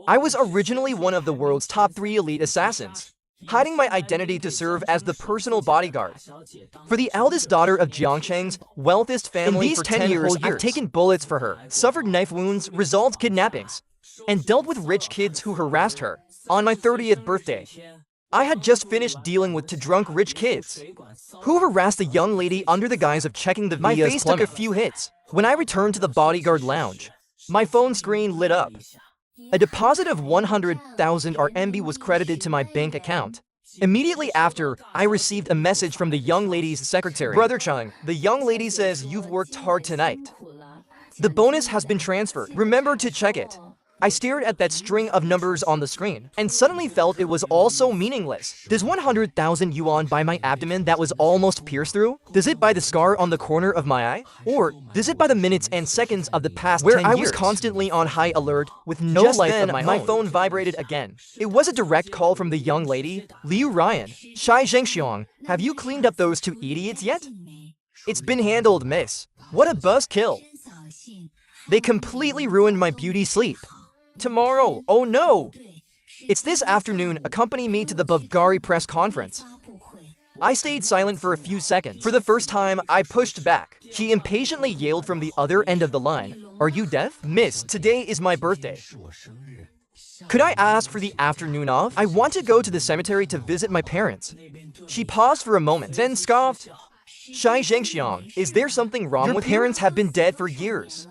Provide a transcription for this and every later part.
I was originally one of the world's top 3 elite assassins, hiding my identity to serve as the personal bodyguard for the eldest daughter of Jiangcheng's wealthiest family. In these 10 years, I've taken bullets for her, suffered knife wounds, resolved kidnappings, and dealt with rich kids who harassed her. On my 30th birthday, I had just finished dealing with 2 drunk rich kids who harassed the young lady under the guise of checking the My face took a few hits. When I returned to the bodyguard lounge, my phone screen lit up. A deposit of 100,000 RMB was credited to my bank account. Immediately after, I received a message from the young lady's secretary. Brother Chung, the young lady says you've worked hard tonight. The bonus has been transferred. Remember to check it. I stared at that string of numbers on the screen and suddenly felt it was all so meaningless. Does 100,000 yuan buy my abdomen that was almost pierced through? Does it buy the scar on the corner of my eye? Or does it buy the minutes and seconds of the past 10 years? Where I was constantly on high alert with no life of my own. My phone vibrated again. It was a direct call from the young lady. Liu Ryan, Shi Zhenxiang, have you cleaned up those 2 idiots yet? It's been handled, miss. What a buzzkill. They completely ruined my beauty sleep. Tomorrow, oh no! It's this afternoon, accompany me to the Bulgari press conference. I stayed silent for a few seconds. For the first time, I pushed back. She impatiently yelled from the other end of the line. Are you deaf? Miss, today is my birthday. Could I ask for the afternoon off? I want to go to the cemetery to visit my parents. She paused for a moment, then scoffed. Shi Zhenxiang, is there something wrong with you? Your parents have been dead for years.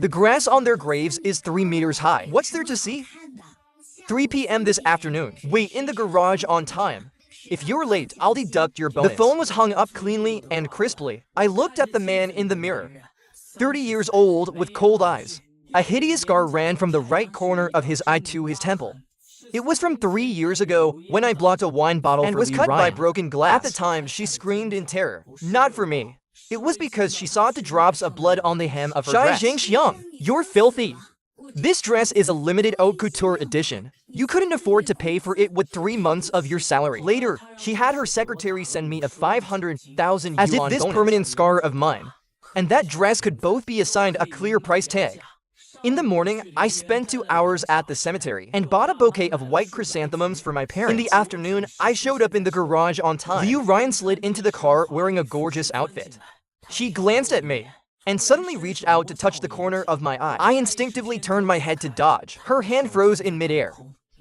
The grass on their graves is 3 meters high. What's there to see? 3 p.m. this afternoon. Wait in the garage on time. If you're late, I'll deduct your bonus. The phone was hung up cleanly and crisply. I looked at the man in the mirror. 30 years old with cold eyes. A hideous scar ran from the right corner of his eye to his temple. It was from 3 years ago when I blocked a wine bottle and was cut by broken glass. At the time, she screamed in terror. Not for me. It was because she saw the drops of blood on the hem of her dress. Shi Zhenxiang, you're filthy. This dress is a limited haute couture edition. You couldn't afford to pay for it with 3 months of your salary. Later, she had her secretary send me a 500,000 yuan as if this bonus. Permanent scar of mine and that dress could both be assigned a clear price tag. In the morning, I spent 2 hours at the cemetery and bought a bouquet of white chrysanthemums for my parents. In the afternoon, I showed up in the garage on time. Liu Ryan slid into the car wearing a gorgeous outfit. She glanced at me and suddenly reached out to touch the corner of my eye. I instinctively turned my head to dodge. Her hand froze in midair,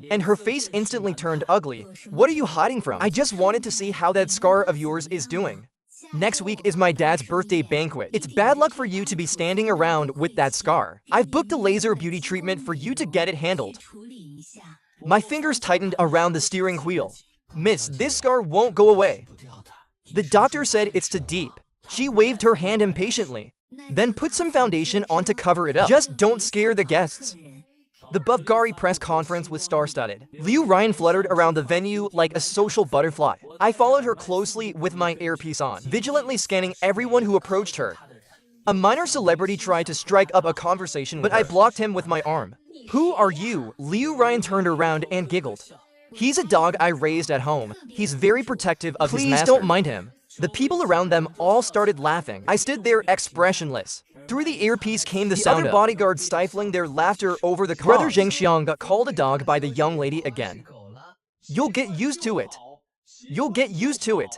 and her face instantly turned ugly. What are you hiding from? I just wanted to see how that scar of yours is doing. Next week is my dad's birthday banquet. It's bad luck for you to be standing around with that scar. I've booked a laser beauty treatment for you to get it handled. My fingers tightened around the steering wheel. Miss, this scar won't go away. The doctor said it's too deep. She waved her hand impatiently, then put some foundation on to cover it up. Just don't scare the guests. The Bulgari press conference was star-studded. Liu Ryan fluttered around the venue like a social butterfly. I followed her closely with my earpiece on, vigilantly scanning everyone who approached her. A minor celebrity tried to strike up a conversation with her, but I blocked him with my arm. Who are you? Liu Ryan turned around and giggled. He's a dog I raised at home. He's very protective of his master. Please don't mind him. The people around them all started laughing. I stood there expressionless. Through the earpiece came the sound of bodyguards stifling their laughter over the cause. Brother Zhenxiang got called a dog by the young lady again. You'll get used to it. You'll get used to it.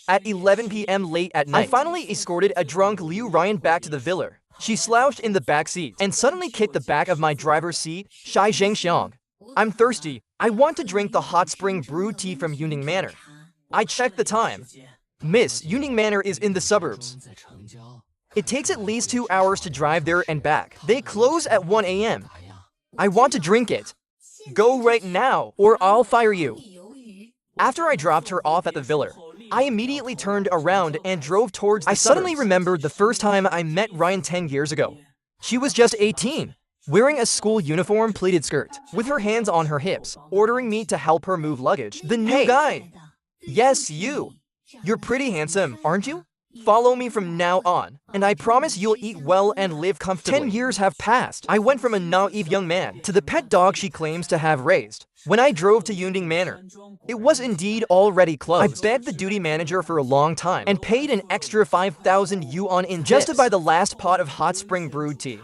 At 11 p.m. late at night, I finally escorted a drunk Liu Ryan back to the villa. She slouched in the back seat and suddenly kicked the back of my driver's seat. Shi Zhenxiang, I'm thirsty. I want to drink the hot spring brewed tea from Yuning Manor. I checked the time. Miss, Yuning Manor is in the suburbs. It takes at least 2 hours to drive there and back. They close at 1 a.m. I want to drink it. Go right now, or I'll fire you. After I dropped her off at the villa, I immediately turned around and drove towards the suburbs. I suddenly remembered the first time I met Ryan 10 years ago. She was just 18, wearing a school uniform pleated skirt, with her hands on her hips, ordering me to help her move luggage. The new guy. Yes, you. You're pretty handsome, aren't you? Follow me from now on, and I promise you'll eat well and live comfortably. 10 years have passed. I went from a naive young man to the pet dog she claims to have raised. When I drove to Yuning Manor, it was indeed already closed. I begged the duty manager for a long time and paid an extra 5,000 yuan in just to buy the last pot of hot spring brewed tea.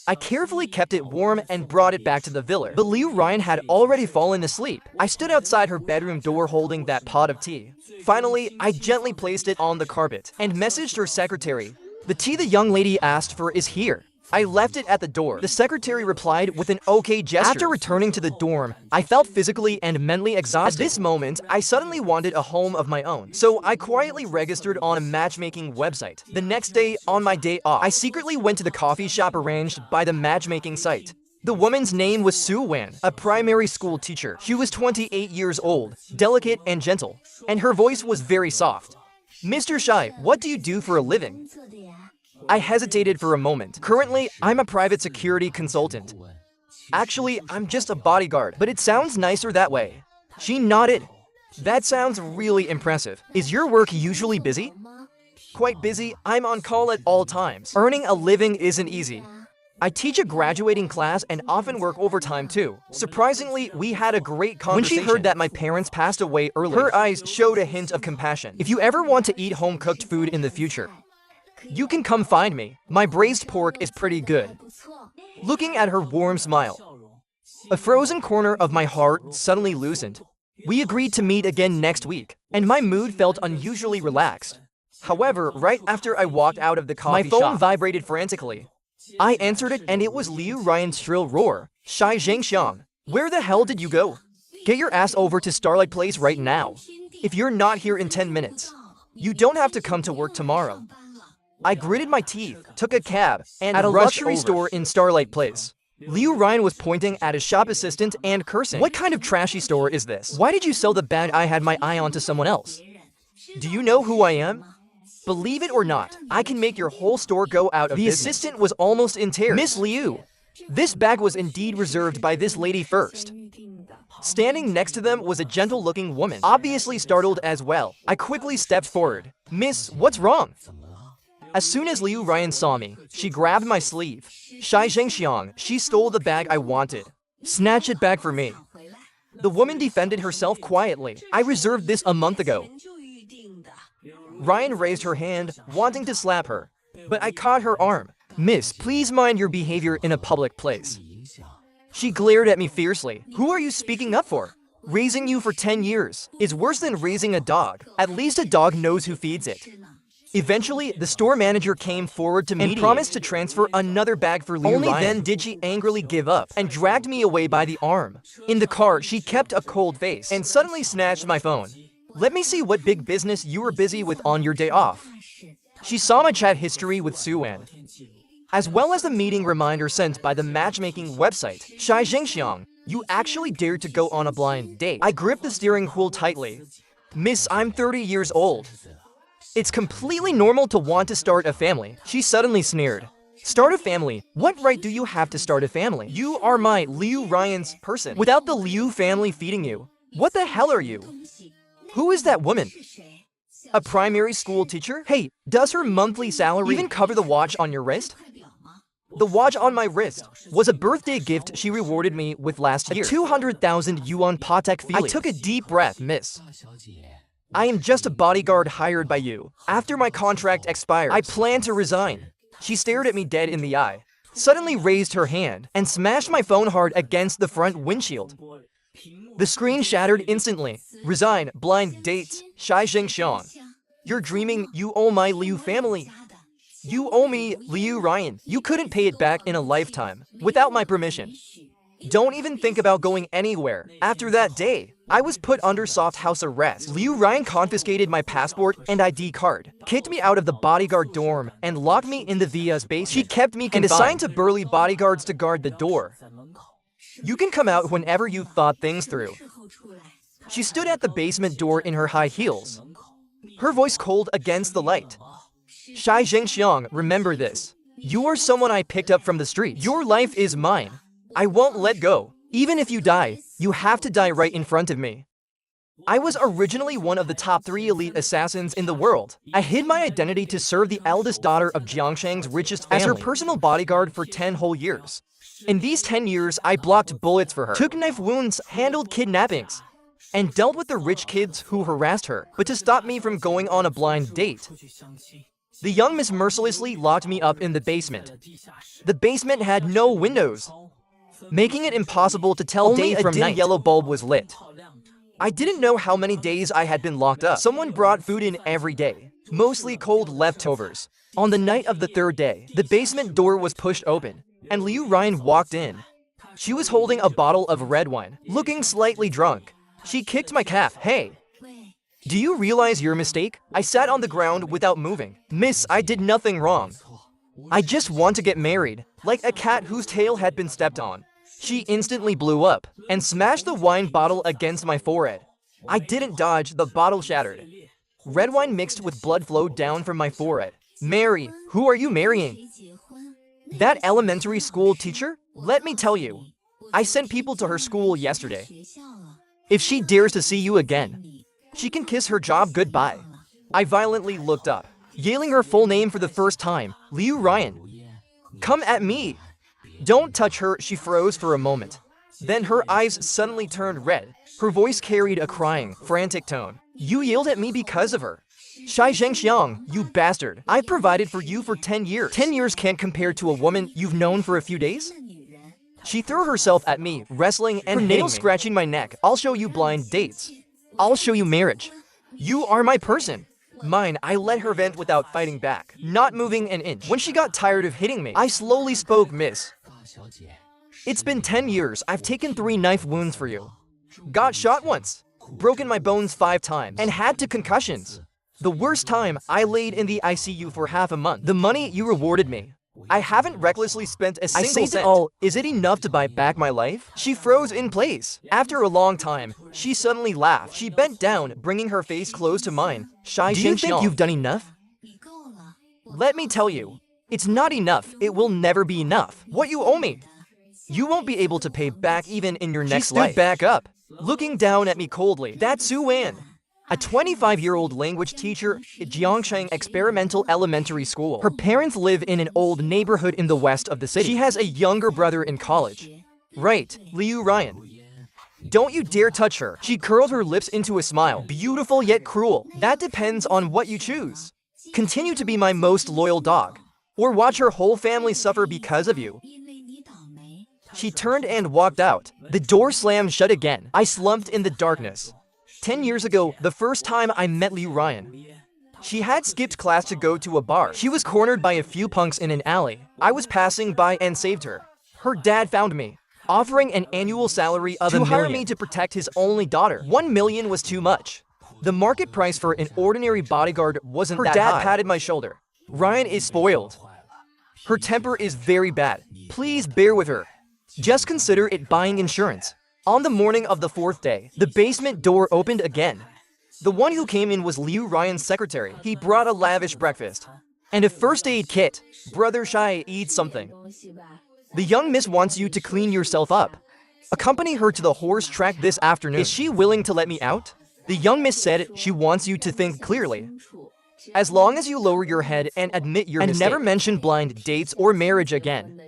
I carefully kept it warm and brought it back to the villa. But Liu Ryan had already fallen asleep. I stood outside her bedroom door holding that pot of tea. Finally, I gently placed it on the carpet and messaged her secretary. The tea the young lady asked for is here. I left it at the door. The secretary replied with an okay gesture. After returning to the dorm, I felt physically and mentally exhausted. At this moment, I suddenly wanted a home of my own. So I quietly registered on a matchmaking website. The next day, on my day off, I secretly went to the coffee shop arranged by the matchmaking site. The woman's name was Su Wan, a primary school teacher. She was 28 years old, delicate and gentle, and her voice was very soft. Mr. Shai, what do you do for a living? I hesitated for a moment. Currently, I'm a private security consultant. Actually, I'm just a bodyguard, but it sounds nicer that way. She nodded. That sounds really impressive. Is your work usually busy? Quite busy. I'm on call at all times. Earning a living isn't easy. I teach a graduating class and often work overtime too. Surprisingly, we had a great conversation. When she heard that my parents passed away early, her eyes showed a hint of compassion. If you ever want to eat home-cooked food in the future, you can come find me. My braised pork is pretty good. Looking at her warm smile, a frozen corner of my heart suddenly loosened. We agreed to meet again next week, and my mood felt unusually relaxed. However, right after I walked out of the coffee shop, my phone vibrated frantically. I answered it, and it was Liu Ryan's shrill roar. Shi Zhenxiang, where the hell did you go? Get your ass over to Starlight Place right now. If you're not here in 10 minutes, you don't have to come to work tomorrow. I gritted my teeth, took a cab, and at a luxury store in Starlight Place. Liu Ryan was pointing at his shop assistant and cursing. What kind of trashy store is this? Why did you sell the bag I had my eye on to someone else? Do you know who I am? Believe it or not, I can make your whole store go out of business. The assistant was almost in tears. Miss Liu, this bag was indeed reserved by this lady first. Standing next to them was a gentle-looking woman, obviously startled as well. I quickly stepped forward. Miss, what's wrong? As soon as Liu Ryan saw me, she grabbed my sleeve. Shi Zhenxiang, she stole the bag I wanted. Snatch it back for me. The woman defended herself quietly. I reserved this a month ago. Ryan raised her hand, wanting to slap her, but I caught her arm. Miss, please mind your behavior in a public place. She glared at me fiercely. Who are you speaking up for? Raising you for 10 years is worse than raising a dog. At least a dog knows who feeds it. Eventually, the store manager came forward to me and promised to transfer another bag for Liu Ryan. Only then did she angrily give up and dragged me away by the arm. In the car, she kept a cold face and suddenly snatched my phone. Let me see what big business you were busy with on your day off. She saw my chat history with Su Wan, as well as the meeting reminder sent by the matchmaking website. Shi Zhenxiang, you actually dared to go on a blind date. I gripped the steering wheel tightly. Miss, I'm 30 years old. It's completely normal to want to start a family. She suddenly sneered. Start a family? What right do you have to start a family? You are my Liu Ryan's person. Without the Liu family feeding you, what the hell are you? Who is that woman? A primary school teacher? Hey, does her monthly salary even cover the watch on your wrist? The watch on my wrist was a birthday gift she rewarded me with last year. A 200,000 yuan Patek Philippe. I took a deep breath, miss. I am just a bodyguard hired by you. After my contract expires, I plan to resign. She stared at me dead in the eye, suddenly raised her hand, and smashed my phone hard against the front windshield. The screen shattered instantly. Resign, blind dates, Shi Zhenxiang. You're dreaming, you owe my Liu family. You owe me, Liu Ryan. You couldn't pay it back in a lifetime, without my permission. Don't even think about going anywhere. After that day, I was put under soft house arrest. Liu Ryan confiscated my passport and ID card, kicked me out of the bodyguard dorm, and locked me in the Via's basement. She kept me confined and assigned to burly bodyguards to guard the door. You can come out whenever you've thought things through. She stood at the basement door in her high heels, her voice cold against the light. Shi Zhenxiang, remember this. You are someone I picked up from the street. Your life is mine. I won't let go. Even if you die, you have to die right in front of me. I was originally one of the top 3 elite assassins in the world. I hid my identity to serve the eldest daughter of Jiangcheng's richest family as her personal bodyguard for 10 whole years. In these 10 years, I blocked bullets for her, took knife wounds, handled kidnappings, and dealt with the rich kids who harassed her. But to stop me from going on a blind date, The young miss mercilessly locked me up in the basement. The basement had no windows, making it impossible to tell day from night. Only a dim yellow bulb was lit. I didn't know how many days I had been locked up. Someone brought food in every day, mostly cold leftovers. On the night of the third day, the basement door was pushed open, and Liu Ryan walked in. She was holding a bottle of red wine, looking slightly drunk. She kicked my calf. Hey, do you realize your mistake? I sat on the ground without moving. Miss, I did nothing wrong. I just want to get married, like a cat whose tail had been stepped on. She instantly blew up and smashed the wine bottle against my forehead. I didn't dodge, the bottle shattered. Red wine mixed with blood flowed down from my forehead. Mary, who are you marrying? That elementary school teacher? Let me tell you, I sent people to her school yesterday. If she dares to see you again, she can kiss her job goodbye. I violently looked up, yelling her full name for the first time, Liu Ryan. Come at me. Don't touch her. She froze for a moment. Then her eyes suddenly turned red. Her voice carried a crying, frantic tone. You yelled at me because of her. Shi Zhenxiang, you bastard. I provided for you for 10 years. 10 years can't compare to a woman you've known for a few days? She threw herself at me, wrestling and nails scratching my neck. I'll show you blind dates. I'll show you marriage. You are my person. Mine. I let her vent without fighting back, not moving an inch. When she got tired of hitting me, I slowly spoke, Miss. It's been 10 years. I've taken 3 knife wounds for you. Got shot once, broken my bones 5 times, and had 2 concussions. The worst time, I laid in the ICU for half a month. The money you rewarded me, I haven't recklessly spent a single cent. All, is it enough to buy back my life? She froze in place. After a long time, she suddenly laughed. She bent down, bringing her face close to mine. Shi Zhenxiang, do you think you've done enough? Let me tell you, it's not enough. It will never be enough. What you owe me, you won't be able to pay back even in your next life. She stood back up, looking down at me coldly. That's Su An, a 25-year-old language teacher at Jiangcheng Experimental Elementary School. Her parents live in an old neighborhood in the west of the city. She has a younger brother in college. Right, Liu Ryan. Don't you dare touch her. She curled her lips into a smile. Beautiful yet cruel. That depends on what you choose. Continue to be my most loyal dog, or watch her whole family suffer because of you. She turned and walked out. The door slammed shut again. I slumped in the darkness. 10 years ago, the first time I met Liu Ryan, she had skipped class to go to a bar. She was cornered by a few punks in an alley. I was passing by and saved her. Her dad found me, offering an annual salary of $1 million to hire me to protect his only daughter. $1 million was too much. The market price for an ordinary bodyguard wasn't that high. Her dad patted my shoulder. Ryan is spoiled. Her temper is very bad. Please bear with her. Just consider it buying insurance. On the morning of the 4th day, the basement door opened again. The one who came in was Liu Ryan's secretary. He brought a lavish breakfast and a first aid kit. Brother Shi, eat something. The young miss wants you to clean yourself up. Accompany her to the horse track this afternoon. Is she willing to let me out? The young miss said she wants you to think clearly. As long as you lower your head and admit your mistake. And never mention blind dates or marriage again.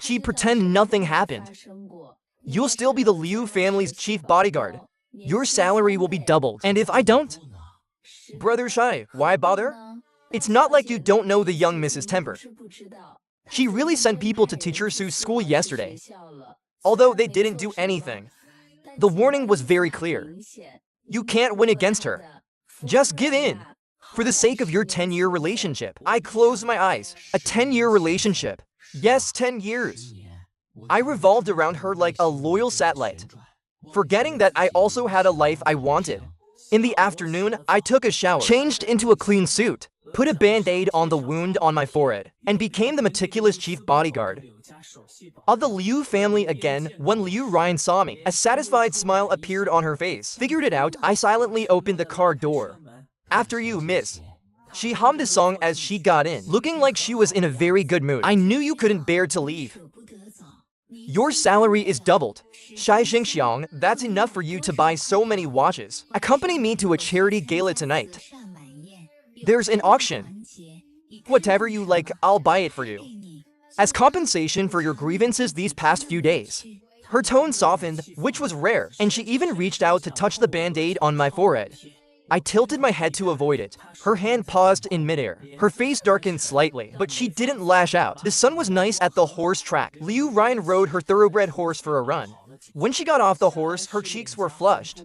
She pretend nothing happened. You'll still be the Liu family's chief bodyguard. Your salary will be doubled. And if I don't? Brother Shi, why bother? It's not like you don't know the young Mrs. Temper. She really sent people to teacher Su's school yesterday, although they didn't do anything. The warning was very clear. You can't win against her. Just give in. For the sake of your 10-year relationship. I closed my eyes. A 10-year relationship. Yes, 10 years. I revolved around her like a loyal satellite, forgetting that I also had a life I wanted. In the afternoon, I took a shower, changed into a clean suit, put a band-aid on the wound on my forehead, and became the meticulous chief bodyguard of the Liu family again. When Liu Ryan saw me, a satisfied smile appeared on her face. Figured it out, I silently opened the car door. After you, miss. She hummed a song as she got in, looking like she was in a very good mood. I knew you couldn't bear to leave. Your salary is doubled. Shi Zhenxiang, that's enough for you to buy so many watches. Accompany me to a charity gala tonight. There's an auction. Whatever you like, I'll buy it for you. As compensation for your grievances these past few days. Her tone softened, which was rare, and she even reached out to touch the band-aid on my forehead. I tilted my head to avoid it. Her hand paused in midair. Her face darkened slightly, but she didn't lash out. The sun was nice at the horse track. Liu Ryan rode her thoroughbred horse for a run. When she got off the horse, her cheeks were flushed.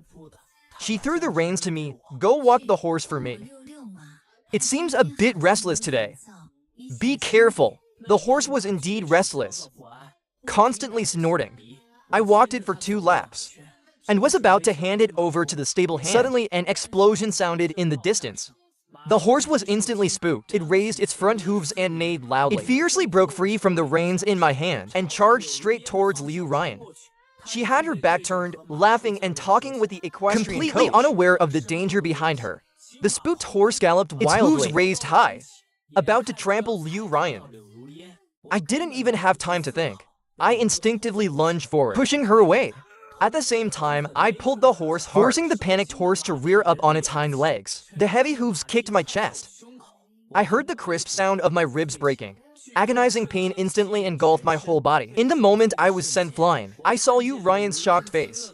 She threw the reins to me. Go walk the horse for me. It seems a bit restless today. Be careful. The horse was indeed restless, constantly snorting. I walked it for 2 laps and was about to hand it over to the stable hand. Suddenly, an explosion sounded in the distance. The horse was instantly spooked. It raised its front hooves and neighed loudly. It fiercely broke free from the reins in my hand and charged straight towards Liu Ryan. She had her back turned, laughing and talking with the equestrian completely unaware of the danger behind her. The spooked horse galloped wildly, its hooves raised high, about to trample Liu Ryan. I didn't even have time to think. I instinctively lunged forward, pushing her away. At the same time, I pulled the horse hard, forcing the panicked horse to rear up on its hind legs. The heavy hooves kicked my chest. I heard the crisp sound of my ribs breaking. Agonizing pain instantly engulfed my whole body. In the moment I was sent flying, I saw Liu Ryan's shocked face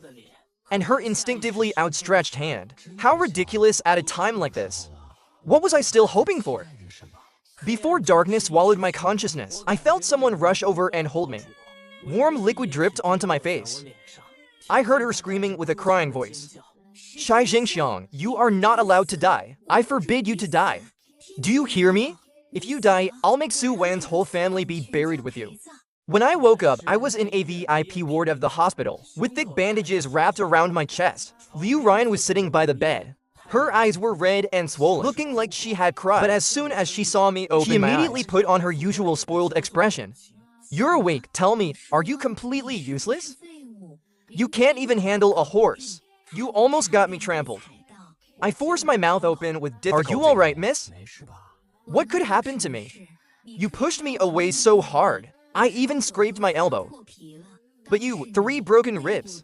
and her instinctively outstretched hand. How ridiculous at a time like this. What was I still hoping for? Before darkness swallowed my consciousness, I felt someone rush over and hold me. Warm liquid dripped onto my face. I heard her screaming with a crying voice. Shi Zhenxiang, you are not allowed to die. I forbid you to die. Do you hear me? If you die, I'll make Su Wan's whole family be buried with you. When I woke up, I was in a VIP ward of the hospital, with thick bandages wrapped around my chest. Liu Ryan was sitting by the bed. Her eyes were red and swollen, looking like she had cried. But as soon as she saw me open, she immediately put on her usual spoiled expression. You're awake, tell me, are you completely useless? You can't even handle a horse. You almost got me trampled. I forced my mouth open with difficulty. Are you alright, miss? What could happen to me? You pushed me away so hard. I even scraped my elbow. But you, 3 broken ribs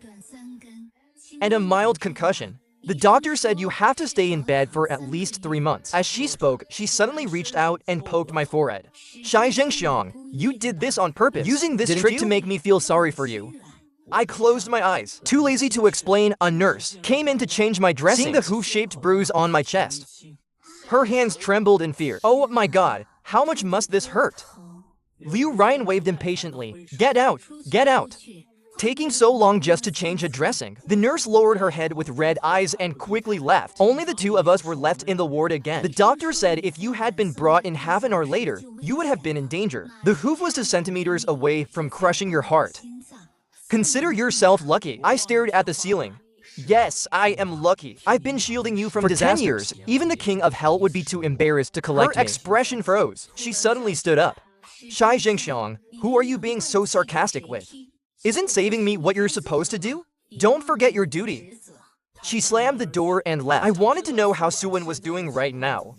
and a mild concussion. The doctor said you have to stay in bed for at least 3 months. As she spoke, she suddenly reached out and poked my forehead. Shi Zhenxiang, you did this on purpose, using this trick to make me feel sorry for you. I closed my eyes. Too lazy to explain, a nurse came in to change my dressing, seeing the hoof-shaped bruise on my chest. Her hands trembled in fear. Oh my god, how much must this hurt? Liu Ryan waved impatiently. Get out, get out. Taking so long just to change a dressing. The nurse lowered her head with red eyes and quickly left. Only the 2 of us were left in the ward again. The doctor said if you had been brought in half an hour later, you would have been in danger. The hoof was 2 centimeters away from crushing your heart. Consider yourself lucky. I stared at the ceiling. Yes, I am lucky. I've been shielding you from disasters. For 10 years, even the king of hell would be too embarrassed to collect me. Her expression froze. She suddenly stood up. Shi Zhenxiang, who are you being so sarcastic with? Isn't saving me what you're supposed to do? Don't forget your duty. She slammed the door and left. I wanted to know how Su Wan was doing right now.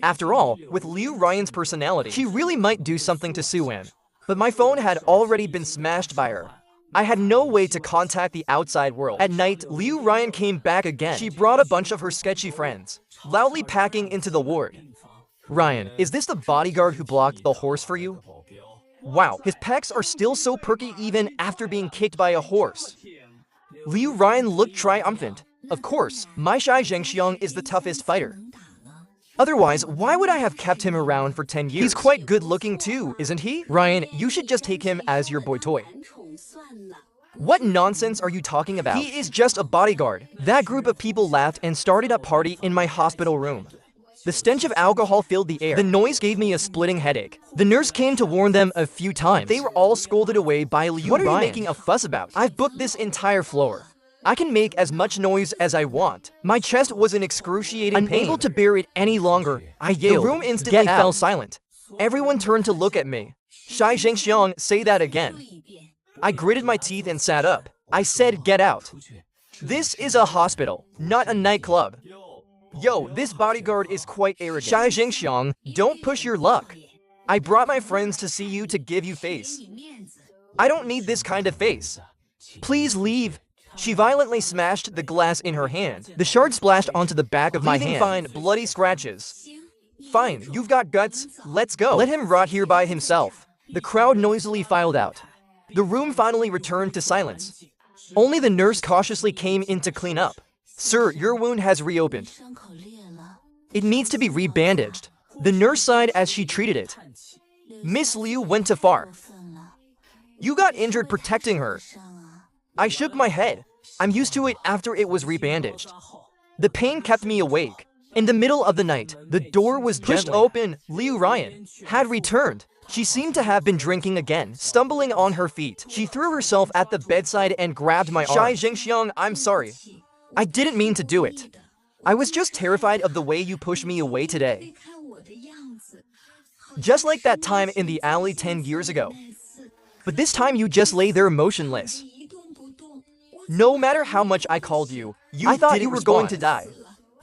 After all, with Liu Ryan's personality, she really might do something to Su Wan. But my phone had already been smashed by her. I had no way to contact the outside world. At night, Liu Ryan came back again. She brought a bunch of her sketchy friends, loudly packing into the ward. Ryan, is this the bodyguard who blocked the horse for you? Wow, his pecs are still so perky even after being kicked by a horse. Liu Ryan looked triumphant. Of course, my Shi Zhenxiang is the toughest fighter. Otherwise, why would I have kept him around for 10 years? He's quite good looking too, isn't he? Ryan, you should just take him as your boy toy. What nonsense are you talking about? He is just a bodyguard. That group of people laughed and started a party in my hospital room. The stench of alcohol filled the air. The noise gave me a splitting headache. The nurse came to warn them a few times. They were all scolded away by Liu Ryan. What are you making a fuss about? I've booked this entire floor. I can make as much noise as I want. My chest was in excruciating pain. Unable to bear it any longer, I yelled. The room instantly fell silent. Everyone turned to look at me. Shi Zhenxiang, say that again. I gritted my teeth and sat up. I said, get out. This is a hospital, not a nightclub. Yo, this bodyguard is quite arrogant. Shi Zhenxiang, don't push your luck. I brought my friends to see you to give you face. I don't need this kind of face. Please leave. She violently smashed the glass in her hand. The shard splashed onto the back of my hand. Leaving fine, bloody scratches. Fine, you've got guts. Let's go. Let him rot here by himself. The crowd noisily filed out. The room finally returned to silence. Only the nurse cautiously came in to clean up. Sir, your wound has reopened. It needs to be rebandaged. The nurse sighed as she treated it. Miss Liu went too far. You got injured protecting her. I shook my head. I'm used to it after it was rebandaged. The pain kept me awake. In the middle of the night, the door was pushed open. Liu Ryan had returned. She seemed to have been drinking again. Stumbling on her feet, she threw herself at the bedside and grabbed my arm. Shi Zhenxiang, I'm sorry. I didn't mean to do it. I was just terrified of the way you pushed me away today. Just like that time in the alley 10 years ago. But this time you just lay there motionless. No matter how much I called you, I thought you were going to die.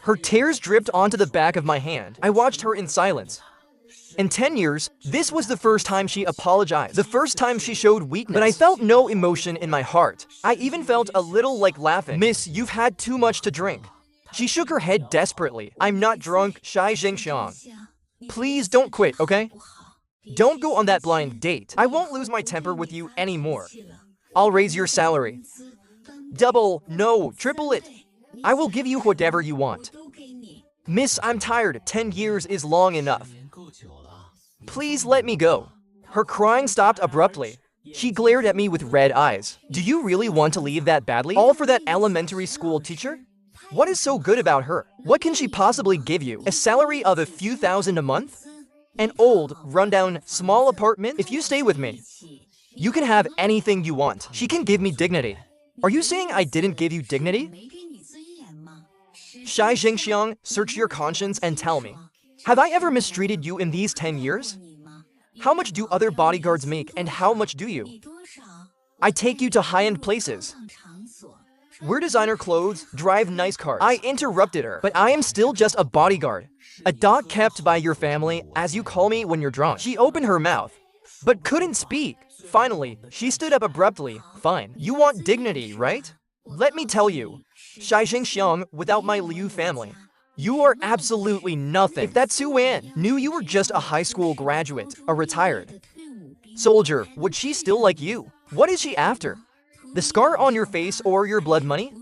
Her tears dripped onto the back of my hand. I watched her in silence. In 10 years, this was the first time she apologized. The first time she showed weakness. But I felt no emotion in my heart. I even felt a little like laughing. Miss, you've had too much to drink. She shook her head desperately. I'm not drunk, Shi Zhenxiang. Please don't quit, okay? Don't go on that blind date. I won't lose my temper with you anymore. I'll raise your salary. Double, no, triple it. I will give you whatever you want. Miss, I'm tired. 10 years is long enough. Please let me go. Her crying stopped abruptly. She glared at me with red eyes. Do you really want to leave that badly? All for that elementary school teacher? What is so good about her? What can she possibly give you? A salary of a few thousand a month? An old, rundown, small apartment? If you stay with me, you can have anything you want. She can give me dignity. Are you saying I didn't give you dignity? Shi Zhenxiang, search your conscience and tell me. Have I ever mistreated you in these 10 years? How much do other bodyguards make and how much do you? I take you to high-end places. Wear designer clothes, drive nice cars. I interrupted her, but I am still just a bodyguard. A dog kept by your family, as you call me when you're drunk. She opened her mouth, but couldn't speak. Finally, she stood up abruptly. Fine, you want dignity, right? Let me tell you, Shi Zhenxiang, without my Liu family, you are absolutely nothing. If that Suan knew you were just a high school graduate, a retired soldier, would she still like you? What is she after? The scar on your face or your blood money?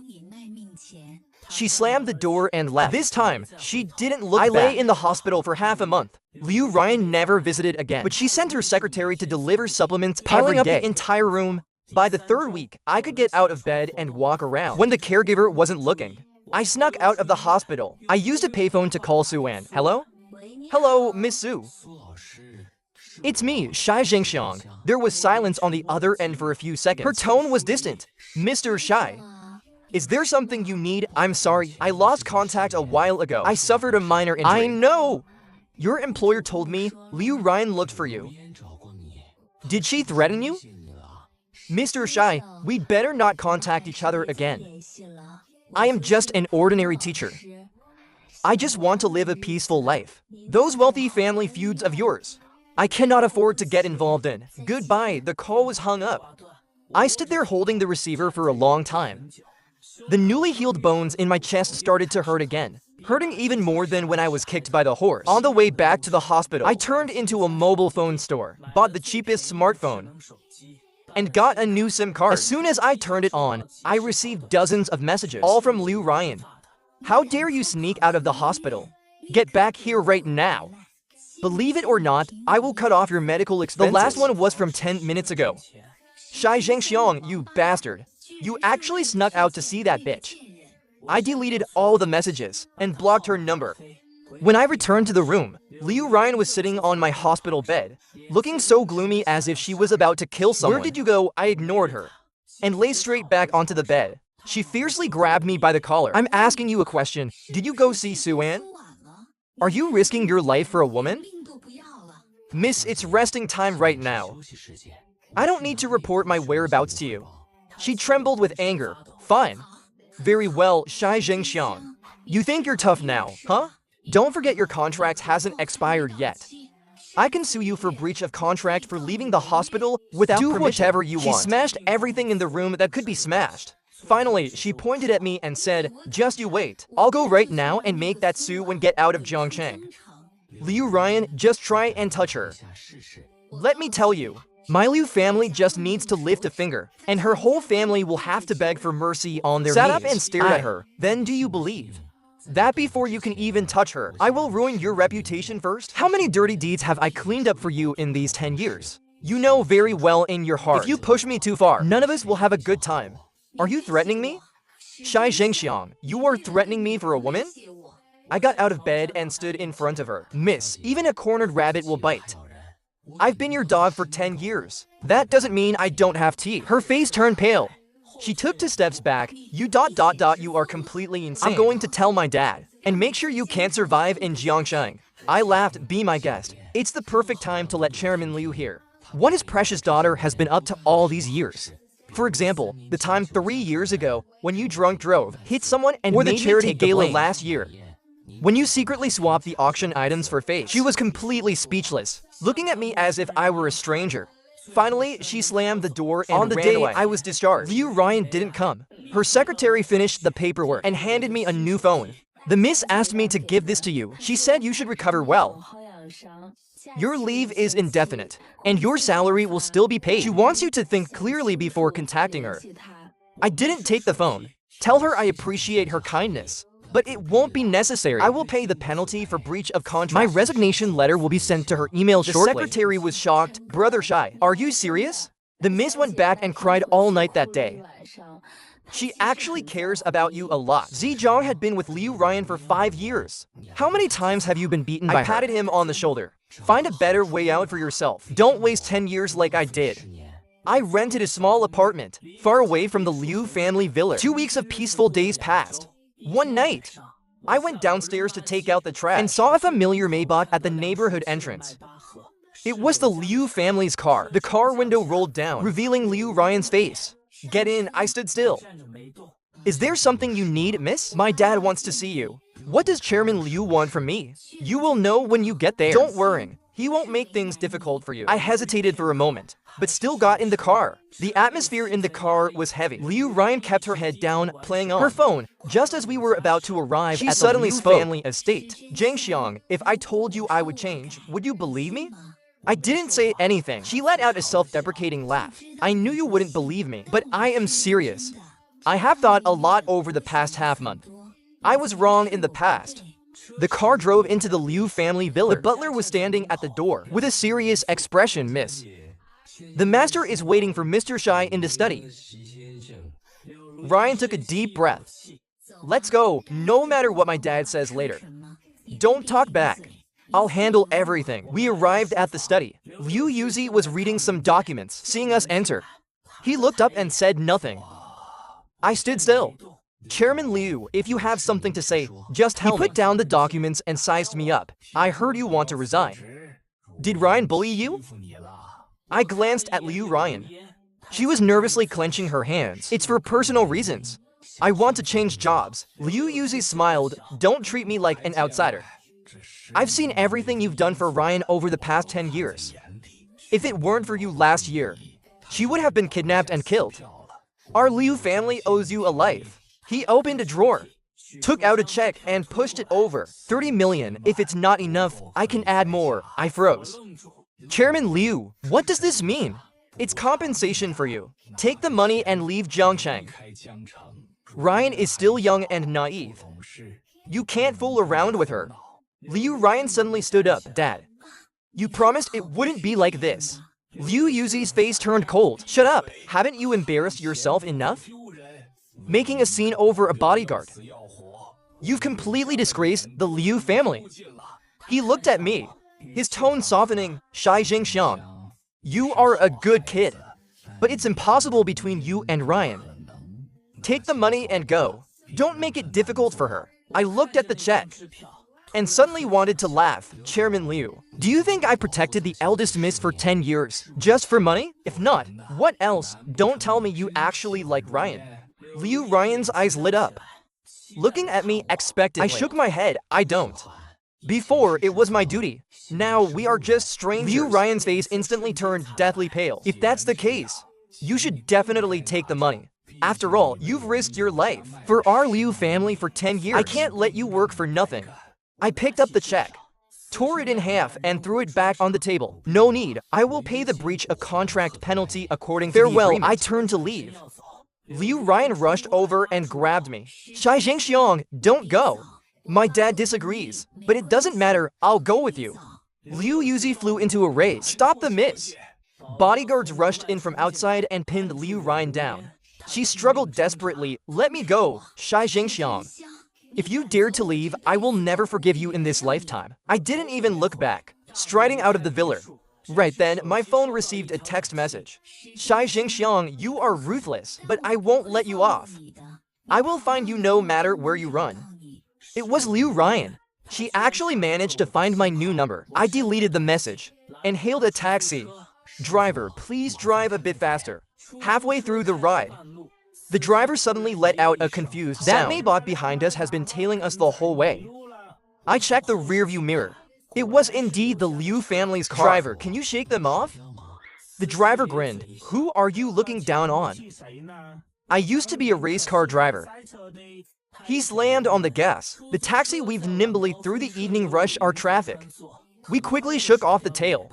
She slammed the door and left. This time, she didn't look back. I lay in the hospital for half a month. Liu Ryan never visited again, but she sent her secretary to deliver supplements piling up the entire room. By the third week, I could get out of bed and walk around. When the caregiver wasn't looking, I snuck out of the hospital. I used a payphone to call Suan. Hello? Hello, Miss Su. It's me, Shi Zhenxiang. There was silence on the other end for a few seconds. Her tone was distant. Mr. Shi, is there something you need? I'm sorry, I lost contact a while ago. I suffered a minor injury. I know! Your employer told me Liu Ryan looked for you. Did she threaten you? Mr. Shi, we'd better not contact each other again. I am just an ordinary teacher. I just want to live a peaceful life. Those wealthy family feuds of yours, I cannot afford to get involved in. Goodbye, the call was hung up. I stood there holding the receiver for a long time. The newly healed bones in my chest started to hurt again, hurting even more than when I was kicked by the horse. On the way back to the hospital, I turned into a mobile phone store, bought the cheapest smartphone, and got a new SIM card. As soon as I turned it on, I received dozens of messages, all from Liu Ryan. How dare you sneak out of the hospital? Get back here right now. Believe it or not, I will cut off your medical expenses. The last one was from 10 minutes ago. Shi Zhenxiang, you bastard. You actually snuck out to see that bitch. I deleted all the messages and blocked her number. When I returned to the room, Liu Ryan was sitting on my hospital bed, looking so gloomy as if she was about to kill someone. Where did you go? I ignored her and lay straight back onto the bed. She fiercely grabbed me by the collar. I'm asking you a question. Did you go see Suan? Are you risking your life for a woman? Miss, it's resting time right now. I don't need to report my whereabouts to you. She trembled with anger. Fine. Very well, Shi Zhenxiang. You think you're tough now, huh? Don't forget your contract hasn't expired yet. I can sue you for breach of contract for leaving the hospital without permission. Do whatever you want. She smashed everything in the room that could be smashed. Finally, she pointed at me and said, just you wait. I'll go right now and make that sue and get out of Jiangcheng. Liu Ryan, just try and touch her. Let me tell you, My Liu family just needs to lift a finger, and her whole family will have to beg for mercy on their knees. Sat up and stared at her. Then do you believe that before you can even touch her, I will ruin your reputation first? How many dirty deeds have I cleaned up for you in these 10 years? You know very well in your heart, if you push me too far, none of us will have a good time. Are you threatening me? Shi Zhenxiang, you are threatening me for a woman? I got out of bed and stood in front of her. Miss, even a cornered rabbit will bite. I've been your dog for 10 years. That doesn't mean I don't have teeth. Her face turned pale. She took 2 steps back. You are completely insane. I'm going to tell my dad. And make sure you can't survive in Jiangcheng. I laughed, be my guest. It's the perfect time to let Chairman Liu hear what his precious daughter has been up to all these years. For example, the time 3 years ago when you drunk drove, hit someone, and or the charity gala last year, when you secretly swapped the auction items for face. She was completely speechless, looking at me as if I were a stranger. Finally, she slammed the door and on the day away. I was discharged. Liu Ryan didn't come. Her secretary finished the paperwork and handed me a new phone. The miss asked me to give this to you. She said you should recover well. Your leave is indefinite, and your salary will still be paid. She wants you to think clearly before contacting her. I didn't take the phone. Tell her I appreciate her kindness, but it won't be necessary. I will pay the penalty for breach of contract. My resignation letter will be sent to her email shortly. The secretary was shocked. Brother Shai, are you serious? The miss went back and cried all night that day. She actually cares about you a lot. Zhejiang had been with Liu Ryan for 5 years. How many times have you been beaten by her? I patted him on the shoulder. Find a better way out for yourself. Don't waste 10 years like I did. I rented a small apartment, far away from the Liu family villa. 2 weeks of peaceful days passed. One night, I went downstairs to take out the trash and saw a familiar Maybach at the neighborhood entrance. It was the Liu family's car. The car window rolled down, revealing Liu Ryan's face. Get in, I stood still. Is there something you need, miss? My dad wants to see you. What does Chairman Liu want from me? You will know when you get there. Don't worry, he won't make things difficult for you. I hesitated for a moment, but still got in the car. The atmosphere in the car was heavy. Liu Ryan kept her head down, playing on her phone. Just as we were about to arrive at the Liu family estate. Zhenxiang, if I told you I would change, would you believe me? I didn't say anything. She let out a self-deprecating laugh. I knew you wouldn't believe me, but I am serious. I have thought a lot over the past half-month. I was wrong in the past. The car drove into the Liu family villa. The butler was standing at the door with a serious expression, miss. The master is waiting for Mr. Shai in the study. Ryan took a deep breath. Let's go, no matter what my dad says later. Don't talk back. I'll handle everything. We arrived at the study. Liu Yuzi was reading some documents, seeing us enter. He looked up and said nothing. I stood still. Chairman Liu, if you have something to say, just tell me. He put down the documents and sized me up. I heard you want to resign. Did Ryan bully you? I glanced at Liu Ryan. She was nervously clenching her hands. It's for personal reasons. I want to change jobs. Liu Yuzi smiled. Don't treat me like an outsider. I've seen everything you've done for Ryan over the past 10 years. If it weren't for you last year, she would have been kidnapped and killed. Our Liu family owes you a life. He opened a drawer, took out a check and pushed it over. 30 million. If it's not enough, I can add more. I froze. Chairman Liu, what does this mean? It's compensation for you. Take the money and leave Jiangcheng. Ryan is still young and naive. You can't fool around with her. Liu Ryan suddenly stood up. Dad, you promised it wouldn't be like this. Liu Yuzi's face turned cold. Shut up. Haven't you embarrassed yourself enough? Making a scene over a bodyguard. You've completely disgraced the Liu family. He looked at me, his tone softening. Shi Zhenxiang, you are a good kid, but it's impossible between you and Ryan. Take the money and go. Don't make it difficult for her. I looked at the check and suddenly wanted to laugh. Chairman Liu, do you think I protected the eldest miss for 10 years just for money? If not, what else? Don't tell me you actually like Ryan. Liu Ryan's eyes lit up, looking at me expectantly. I shook my head. I don't. Before, it was my duty. Now, we are just strangers. Liu Ryan's face instantly turned deathly pale. If that's the case, you should definitely take the money. After all, you've risked your life for our Liu family for 10 years. I can't let you work for nothing. I picked up the check. tore it in half, and threw it back on the table. No need. I will pay the breach of contract penalty according to the agreement. I turned to leave. Liu Ryan rushed over and grabbed me. Shi Zhenxiang, don't go. My dad disagrees, but it doesn't matter, I'll go with you. Liu Yuzi flew into a rage. Stop the miss. Bodyguards rushed in from outside and pinned Liu Ryan down. She struggled desperately. Let me go, Shi Zhenxiang. If you dared to leave, I will never forgive you in this lifetime. I didn't even look back, striding out of the villa. Right then, my phone received a text message. Shi Zhenxiang, you are ruthless, but I won't let you off. I will find you no matter where you run. It was Liu Ryan. She actually managed to find my new number. I deleted the message and hailed a taxi. Driver, please drive a bit faster. Halfway through the ride, the driver suddenly let out a confused sound. That Maybot behind us has been tailing us the whole way. I checked the rearview mirror. It was indeed the Liu family's car. Driver, can you shake them off? The driver grinned. Who are you looking down on? I used to be a race car driver. He slammed on the gas. The taxi weaved nimbly through the evening rush hour traffic. We quickly shook off the tail.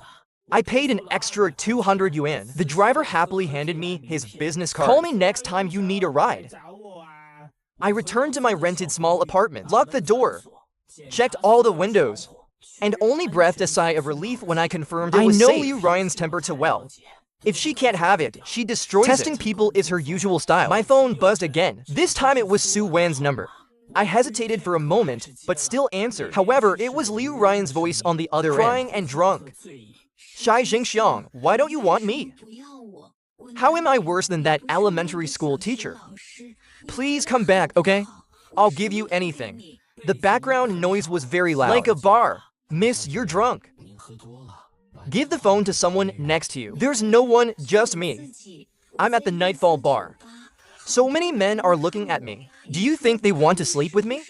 I paid an extra 200 yuan. The driver happily handed me his business card. Call me next time you need a ride. I returned to my rented small apartment, locked the door, checked all the windows, and only breathed a sigh of relief when I confirmed it was safe. I know Liu Ryan's temper too well. If she can't have it, she destroys it. Testing people is her usual style. My phone buzzed again. This time it was Su Wan's number. I hesitated for a moment, but still answered. However, it was Liu Ryan's voice on the other end, crying and drunk. Shi Zhenxiang, why don't you want me? How am I worse than that elementary school teacher? Please come back, okay? I'll give you anything. The background noise was very loud. Like a bar. Miss, you're drunk. Give the phone to someone next to you. There's no one, just me. I'm at the Nightfall bar. So many men are looking at me. Do you think they want to sleep with me?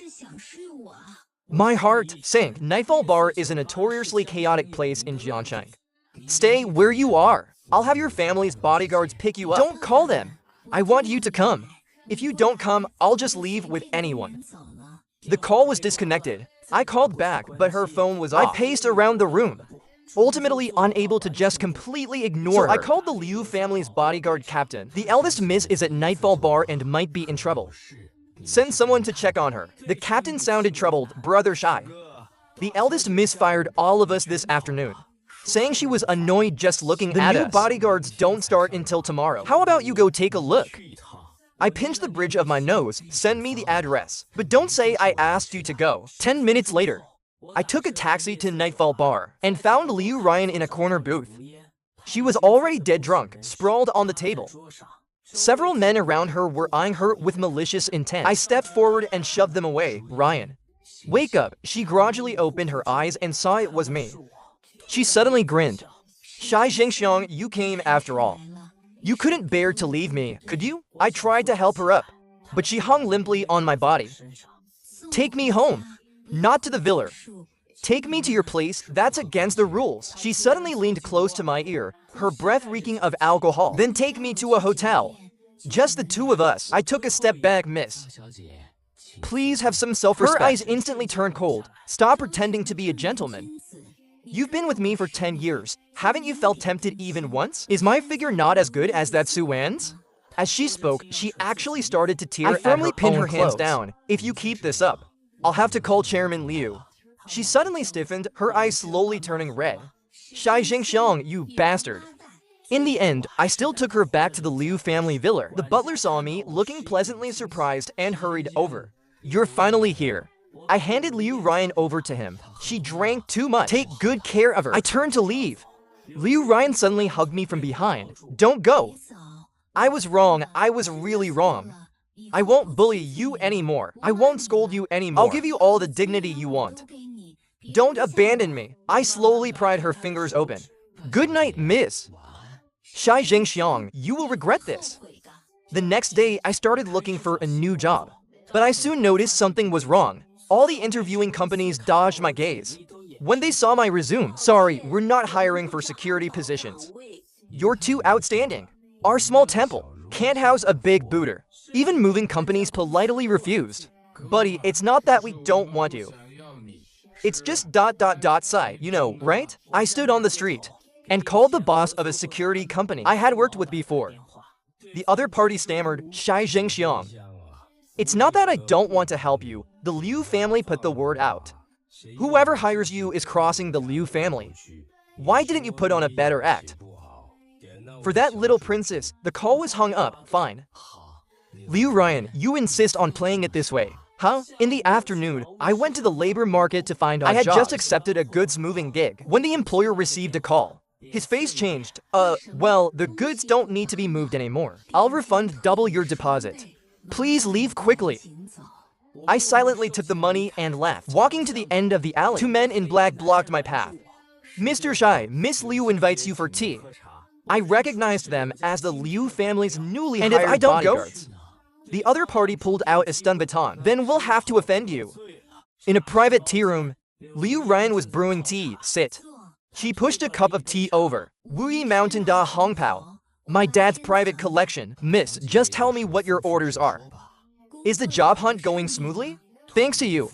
My heart sank. Nightfall bar is a notoriously chaotic place in Jiangcheng. Stay where you are. I'll have your family's bodyguards pick you up. Don't call them. I want you to come. If you don't come, I'll just leave with anyone. The call was disconnected. I called back, but her phone was off. I paced around the room, ultimately unable to just completely ignore her. I called the Liu family's bodyguard captain. The eldest miss is at Nightfall bar and might be in trouble. Send someone to check on her. The captain sounded troubled. Brother Shi. The eldest miss fired all of us this afternoon, saying she was annoyed just looking at us. The new bodyguards don't start until tomorrow. How about you go take a look? I pinched the bridge of my nose. Send me the address. But don't say I asked you to go. 10 minutes later, I took a taxi to Nightfall bar and found Liu Ryan in a corner booth. She was already dead drunk, sprawled on the table. Several men around her were eyeing her with malicious intent. I stepped forward and shoved them away. Ryan, wake up. She gradually opened her eyes and saw it was me. She suddenly grinned. Shi Zhenxiang, you came after all. You couldn't bear to leave me, could you? I tried to help her up, but she hung limply on my body. Take me home. Not to the villa. Take me to your place, that's against the rules. She suddenly leaned close to my ear, her breath reeking of alcohol. Then take me to a hotel. Just the two of us. I took a step back, miss. Please have some self-respect. Her eyes instantly turned cold. Stop pretending to be a gentleman. You've been with me for 10 years. Haven't you felt tempted even once? Is my figure not as good as that Su Wan's? As she spoke, she actually started to tear. I firmly pinned her hands down. If you keep this up, I'll have to call Chairman Liu. She suddenly stiffened, her eyes slowly turning red. Shi Zhenxiang, you bastard. In the end, I still took her back to the Liu family villa. The butler saw me, looking pleasantly surprised, and hurried over. You're finally here. I handed Liu Ryan over to him. She drank too much. Take good care of her. I turned to leave. Liu Ryan suddenly hugged me from behind. Don't go. I was wrong. I was really wrong. I won't bully you anymore. I won't scold you anymore. I'll give you all the dignity you want. Don't abandon me. I slowly pried her fingers open. Good night, miss. Shi Zhenxiang, you will regret this. The next day, I started looking for a new job. But I soon noticed something was wrong. All the interviewing companies dodged my gaze. When they saw my resume, sorry, we're not hiring for security positions. You're too outstanding. Our small temple can't house a big booter. Even moving companies politely refused. Buddy, it's not that we don't want you. It's just ... site, you know, right? I stood on the street and called the boss of a security company I had worked with before. The other party stammered, Shi Zhenxiang. It's not that I don't want to help you. The Liu family put the word out. Whoever hires you is crossing the Liu family. Why didn't you put on a better act? For that little princess, the call was hung up, fine. Liu Ryan, you insist on playing it this way. Huh? In the afternoon, I went to the labor market to find I had just accepted a goods-moving gig when the employer received a call. His face changed. Well, the goods don't need to be moved anymore. I'll refund double your deposit. Please leave quickly. I silently took the money and left. Walking to the end of the alley, 2 men in black blocked my path. Mr. Shai, Miss Liu invites you for tea. I recognized them as the Liu family's newly hired bodyguards. And if I don't go? The other party pulled out a stun baton. Then we'll have to offend you. In a private tea room, Liu Ryan was brewing tea. Sit. She pushed a cup of tea over. Wuyi Mountain Da Hong Pao. My dad's private collection. Miss, just tell me what your orders are. Is the job hunt going smoothly? Thanks to you.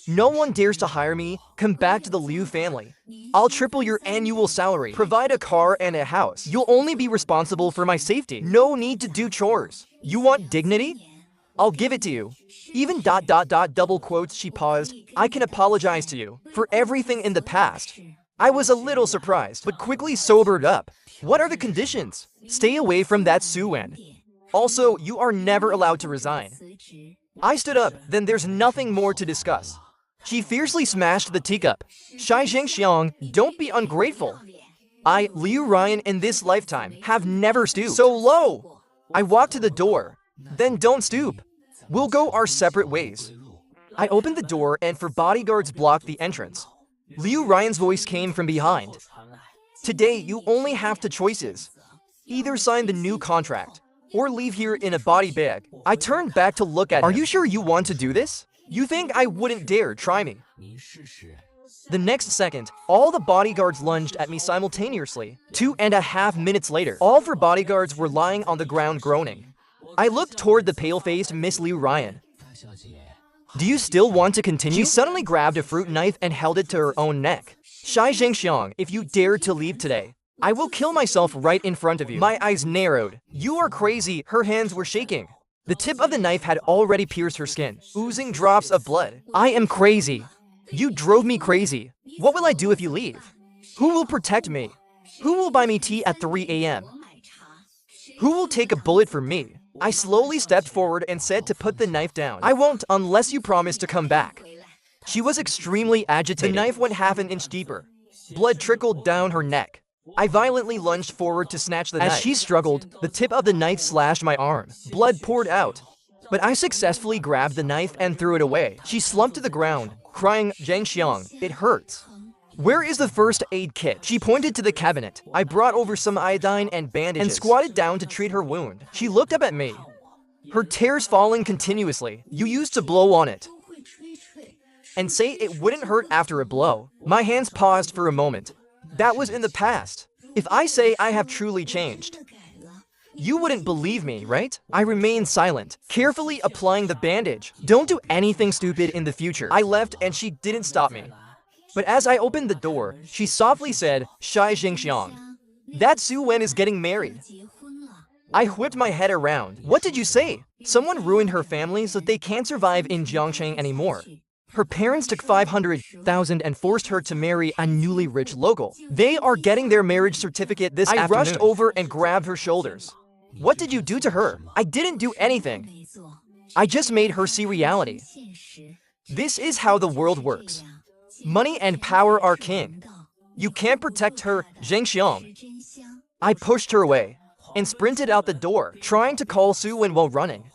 No one dares to hire me. Come back to the Liu family. I'll triple your annual salary. Provide a car and a house. You'll only be responsible for my safety. No need to do chores. You want dignity? I'll give it to you. Even ... double quotes, she paused. I can apologize to you for everything in the past. I was a little surprised, but quickly sobered up. What are the conditions? Stay away from that Su-Wen. Also, you are never allowed to resign. I stood up, then there's nothing more to discuss. She fiercely smashed the teacup. Shi Zhenxiang, don't be ungrateful. I, Liu Ryan, in this lifetime, have never stooped so low. I walked to the door. Then don't stoop. We'll go our separate ways. I opened the door and for bodyguards blocked the entrance. Liu Ryan's voice came from behind. Today, you only have 2 choices. Either sign the new contract, or leave here in a body bag. I turned back to look at him. Are you sure you want to do this? You think I wouldn't dare try me? The next second, all the bodyguards lunged at me simultaneously. 2.5 minutes later, all 4 bodyguards were lying on the ground groaning. I looked toward the pale-faced Miss Liu Ryan. Do you still want to continue? She suddenly grabbed a fruit knife and held it to her own neck. Shi Zhenxiang, if you dare to leave today, I will kill myself right in front of you. My eyes narrowed. You are crazy. Her hands were shaking. The tip of the knife had already pierced her skin, oozing drops of blood. I am crazy. You drove me crazy. What will I do if you leave? Who will protect me? Who will buy me tea at 3 a.m.? Who will take a bullet for me? I slowly stepped forward and said to put the knife down. I won't unless you promise to come back. She was extremely agitated. The knife went half an inch deeper. Blood trickled down her neck. I violently lunged forward to snatch the knife. As she struggled, the tip of the knife slashed my arm. Blood poured out. But I successfully grabbed the knife and threw it away. She slumped to the ground, crying, Zhenxiang, it hurts. Where is the first aid kit? She pointed to the cabinet. I brought over some iodine and bandages and squatted down to treat her wound. She looked up at me. Her tears falling continuously. You used to blow on it and say it wouldn't hurt after a blow. My hands paused for a moment. That was in the past. If I say I have truly changed, you wouldn't believe me, right? I remained silent, carefully applying the bandage. Don't do anything stupid in the future. I left and she didn't stop me. But as I opened the door, she softly said, Shi Zhenxiang, that Su-Wen is getting married. I whipped my head around. What did you say? Someone ruined her family so they can't survive in Jiangcheng anymore. Her parents took 500,000 and forced her to marry a newly rich local. They are getting their marriage certificate this afternoon. I rushed over and grabbed her shoulders. What did you do to her? I didn't do anything. I just made her see reality. This is how the world works. Money and power are king. You can't protect her, Zhenxiang. I pushed her away and sprinted out the door, trying to call Su-Wen while running.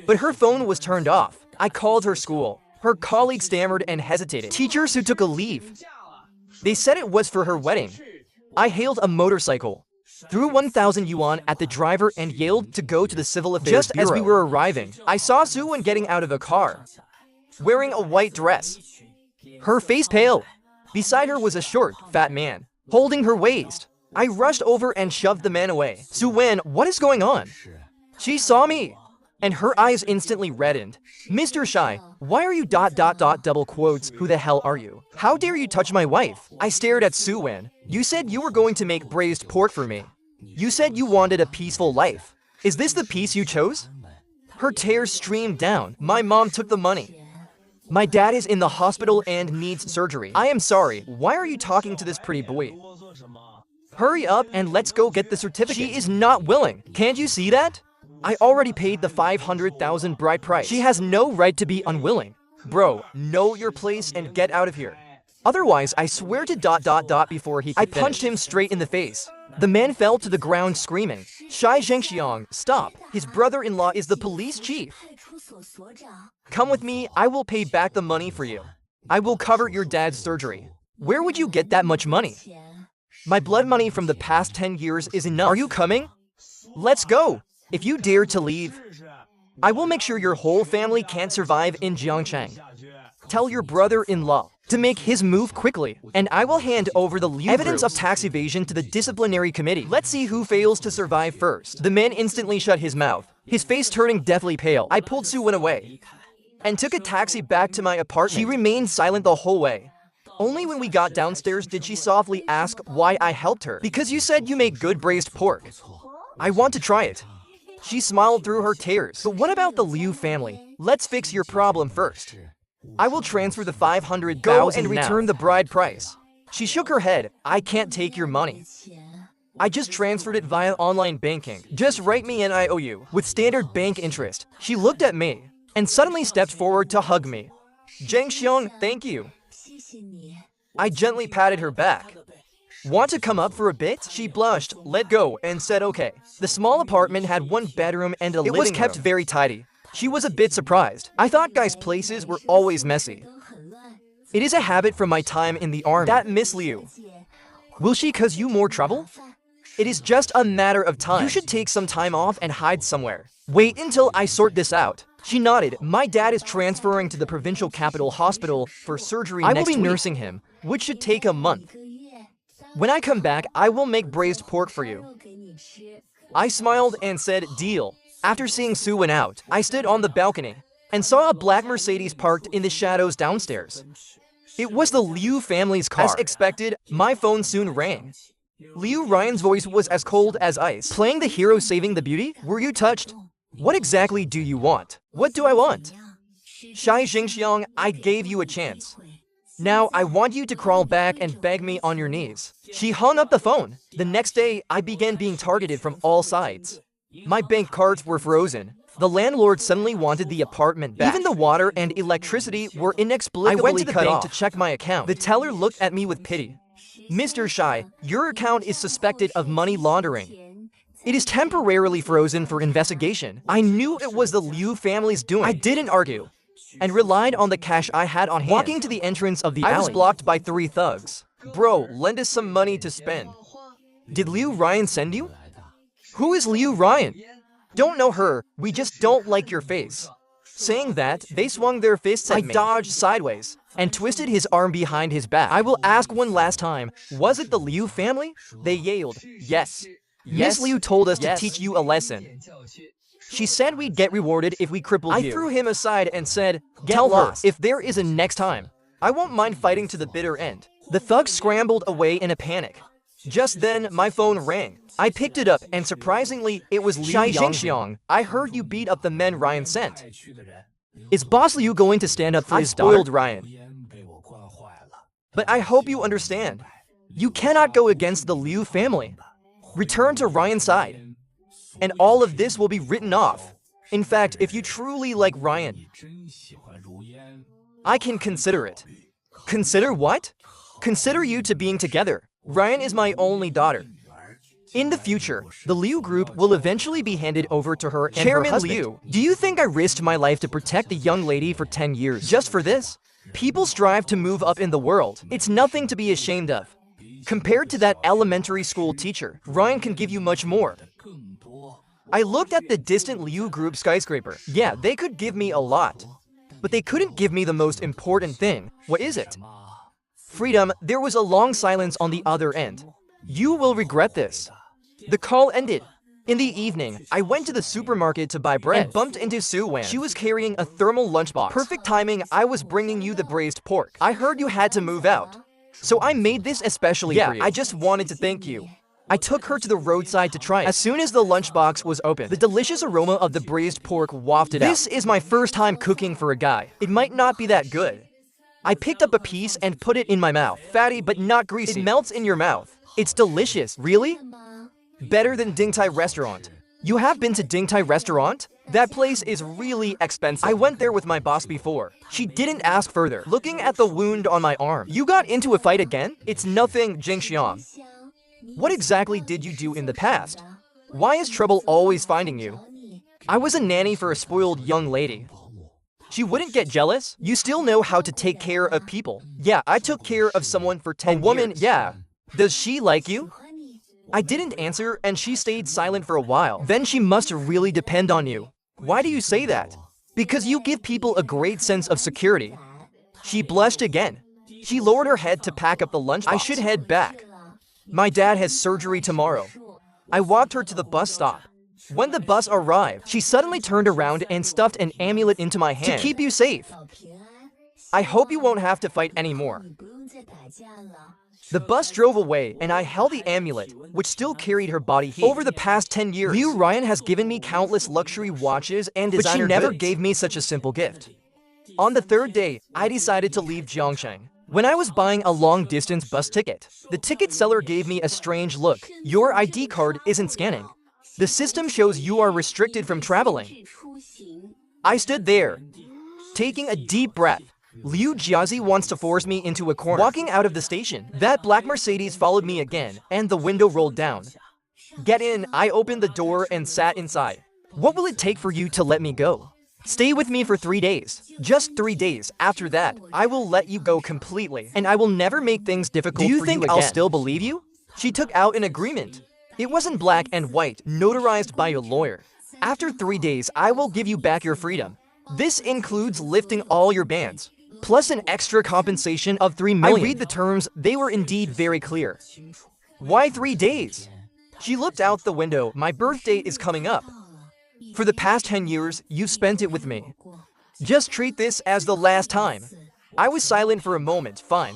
But her phone was turned off. I called her school. Her colleague stammered and hesitated. Teachers who took a leave. They said it was for her wedding. I hailed a motorcycle, threw 1,000 yuan at the driver and yelled to go to the civil affairs bureau. Just as we were arriving, I saw Su-Wen getting out of a car, wearing a white dress. Her face pale. Beside her was a short, fat man, holding her waist. I rushed over and shoved the man away. Su-Wen, what is going on? She saw me and her eyes instantly reddened. Mr. Shi, why are you ... double quotes, who the hell are you? How dare you touch my wife? I stared at Su Wen. You said you were going to make braised pork for me. You said you wanted a peaceful life. Is this the peace you chose? Her tears streamed down. My mom took the money. My dad is in the hospital and needs surgery. I am sorry, why are you talking to this pretty boy? Hurry up and let's go get the certificate. She is not willing. Can't you see that? I already paid the 500,000 bride price. She has no right to be unwilling. Bro, know your place and get out of here. Otherwise, I swear to ... before he could finish. I punched him straight in the face. The man fell to the ground screaming. Shi Zhenxiang, stop. His brother-in-law is the police chief. Come with me, I will pay back the money for you. I will cover your dad's surgery. Where would you get that much money? My blood money from the past 10 years is enough. Are you coming? Let's go. If you dare to leave, I will make sure your whole family can't survive in Jiangcheng. Tell your brother-in-law to make his move quickly, and I will hand over the evidence of tax evasion to the disciplinary committee. Let's see who fails to survive first. The man instantly shut his mouth, his face turning deathly pale. I pulled Su Wen away and took a taxi back to my apartment. She remained silent the whole way. Only when we got downstairs did she softly ask why I helped her. Because you said you make good braised pork. I want to try it. She smiled through her tears. But what about the Liu family? Let's fix your problem first. I will transfer the 500,000 Go and return the bride price. She shook her head. I can't take your money. I just transferred it via online banking. Just write me an IOU with standard bank interest. She looked at me and suddenly stepped forward to hug me. Zhenxiang, thank you. I gently patted her back. Want to come up for a bit? She blushed, let go, and said okay. The small apartment had one bedroom and a living room. It was kept very tidy. She was a bit surprised. I thought guys' places were always messy. It is a habit from my time in the army. That Miss Liu. Will she cause you more trouble? It is just a matter of time. You should take some time off and hide somewhere. Wait until I sort this out. She nodded. My dad is transferring to the provincial capital hospital for surgery next week. I will be nursing him, which should take a month. When I come back, I will make braised pork for you. I smiled and said, deal. After seeing Su Wen out, I stood on the balcony and saw a black Mercedes parked in the shadows downstairs. It was the Liu family's car. As expected, my phone soon rang. Liu Ryan's voice was as cold as ice. Playing the hero saving the beauty? Were you touched? What exactly do you want? What do I want? Shi Zhenxiang, I gave you a chance. Now I want you to crawl back and beg me on your knees. She hung up the phone. The next day, I began being targeted from all sides. My bank cards were frozen. The landlord suddenly wanted the apartment back. Even the water and electricity were inexplicably cut off. I went to the bank to check my account. The teller looked at me with pity. Mr. Shi, your account is suspected of money laundering. It is temporarily frozen for investigation. I knew it was the Liu family's doing. I didn't argue and relied on the cash I had on hand. Walking to the entrance of the alley, I was blocked by 3 thugs. Bro, lend us some money to spend. Did Liu Ryan send you? Who is Liu Ryan? Don't know her, we just don't like your face. Saying that, they swung their fists at me. I dodged sideways and twisted his arm behind his back. I will ask one last time, was it the Liu family? They yelled, yes. Miss Liu told us to teach you a lesson. She said we'd get rewarded if we crippled you. I threw him aside and said, tell her, if there is a next time, I won't mind fighting to the bitter end. The thugs scrambled away in a panic. Just then, my phone rang. I picked it up, and surprisingly, it was Shi Zhenxiang. I heard you beat up the men Ryan sent. Is Boss Liu going to stand up for his daughter? I spoiled Ryan. But I hope you understand. You cannot go against the Liu family. Return to Ryan's side. And all of this will be written off. In fact, if you truly like Ryan, I can consider it. Consider what? Consider you two being together. Ryan is my only daughter. In the future, the Liu group will eventually be handed over to her and Chairman her husband. Liu, do you think I risked my life to protect the young lady for 10 years just for this? People strive to move up in the world. It's nothing to be ashamed of. Compared to that elementary school teacher, Ryan can give you much more. I looked at the distant Liu group skyscraper. Yeah, they could give me a lot. But they couldn't give me the most important thing. What is it? Freedom. There was a long silence on the other end. You will regret this. The call ended. In the evening, I went to the supermarket to buy bread and bumped into Su Wan. She was carrying a thermal lunchbox. Perfect timing, I was bringing you the braised pork. I heard you had to move out, so I made this especially for you. I just wanted to thank you. I took her to the roadside to try it. As soon as the lunchbox was open, the delicious aroma of the braised pork wafted out. This is my first time cooking for a guy. It might not be that good. I picked up a piece and put it in my mouth. Fatty but not greasy. It melts in your mouth. It's delicious. Really? Better than Ding Tai restaurant. You have been to Ding Tai restaurant? That place is really expensive. I went there with my boss before. She didn't ask further. Looking at the wound on my arm. You got into a fight again? It's nothing, Zhenxiang. What exactly did you do in the past? Why is trouble always finding you? I was a nanny for a spoiled young lady. She wouldn't get jealous? You still know how to take care of people. Yeah, I took care of someone for 10 years. A woman, yeah. Does she like you? I didn't answer, and she stayed silent for a while. Then she must really depend on you. Why do you say that? Because you give people a great sense of security. She blushed again. She lowered her head to pack up the lunchbox. I should head back. My dad has surgery tomorrow. I walked her to the bus stop. When the bus arrived, she suddenly turned around and stuffed an amulet into my hand. To keep you safe. I hope you won't have to fight anymore. The bus drove away, and I held the amulet, which still carried her body heat. Over the past 10 years, Liu Ryan has given me countless luxury watches and designer goods. But she never gave me such a simple gift. On the third day, I decided to leave Jiangcheng. When I was buying a long-distance bus ticket, the ticket seller gave me a strange look. Your ID card isn't scanning. The system shows you are restricted from traveling. I stood there, taking a deep breath. Liu Jiazi wants to force me into a corner. Walking out of the station, that black Mercedes followed me again, and the window rolled down. Get in, I opened the door and sat inside. What will it take for you to let me go? Stay with me for 3 days. Just 3 days. After that, I will let you go completely, and I will never make things difficult for you again. Do you think I'll still believe you? She took out an agreement. It wasn't black and white, notarized by a lawyer. After 3 days, I will give you back your freedom. This includes lifting all your bans, plus an extra compensation of 3 million. I read the terms, they were indeed very clear. Why 3 days? She looked out the window. My birthday is coming up. For the past 10 years, you've spent it with me. Just treat this as the last time. I was silent for a moment, fine.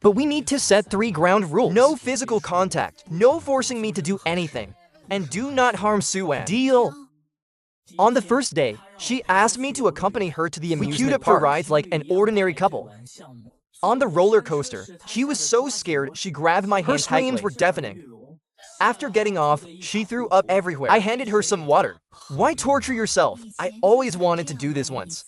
But we need to set 3 ground rules. No physical contact, no forcing me to do anything, and do not harm Su Wan. Deal? On the first day, she asked me to accompany her to the amusement park. We queued up for rides like an ordinary couple. On the roller coaster, she was so scared she grabbed my hand tightly. Her screams were deafening. After getting off, she threw up everywhere. I handed her some water. Why torture yourself? I always wanted to do this once.